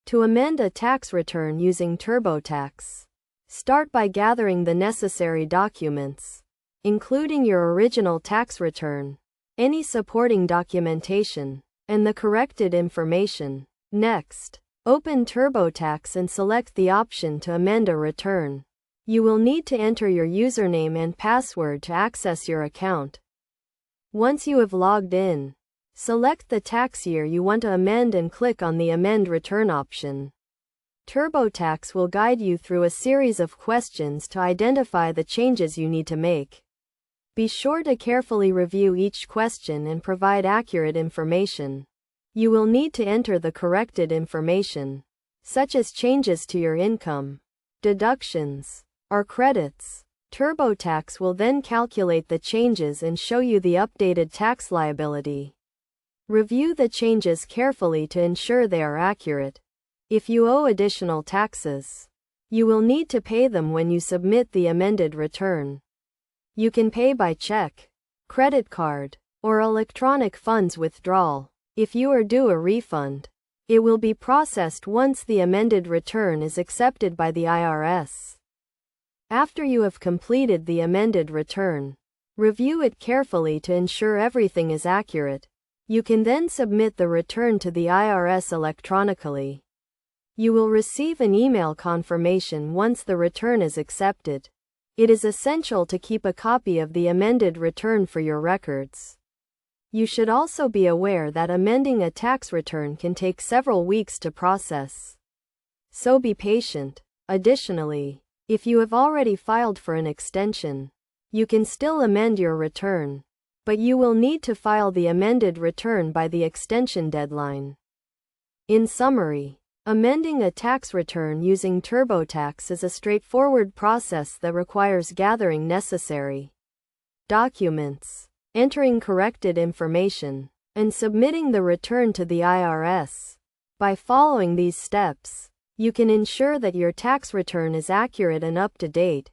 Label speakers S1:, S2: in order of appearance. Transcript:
S1: To amend a tax return using TurboTax, start by gathering the necessary documents, including your original tax return, any supporting documentation, and the corrected information. Next, open TurboTax and select the option to amend a return. You will need to enter your username and password to access your account. Once you have logged in, select the tax year you want to amend and click on the Amend Return option. TurboTax will guide you through a series of questions to identify the changes you need to make. Be sure to carefully review each question and provide accurate information. You will need to enter the corrected information, such as changes to your income, deductions, or credits. TurboTax will then calculate the changes and show you the updated tax liability. Review the changes carefully to ensure they are accurate. If you owe additional taxes, you will need to pay them when you submit the amended return. You can pay by check, credit card, or electronic funds withdrawal. If you are due a refund, it will be processed once the amended return is accepted by the IRS. After you have completed the amended return, review it carefully to ensure everything is accurate. You can then submit the return to the IRS electronically. You will receive an email confirmation once the return is accepted. It is essential to keep a copy of the amended return for your records. You should also be aware that amending a tax return can take several weeks to process. So be patient. Additionally, if you have already filed for an extension, you can still amend your return, but you will need to file the amended return by the extension deadline. In summary, amending a tax return using TurboTax is a straightforward process that requires gathering necessary documents, entering corrected information, and submitting the return to the IRS. By following these steps, you can ensure that your tax return is accurate and up to date.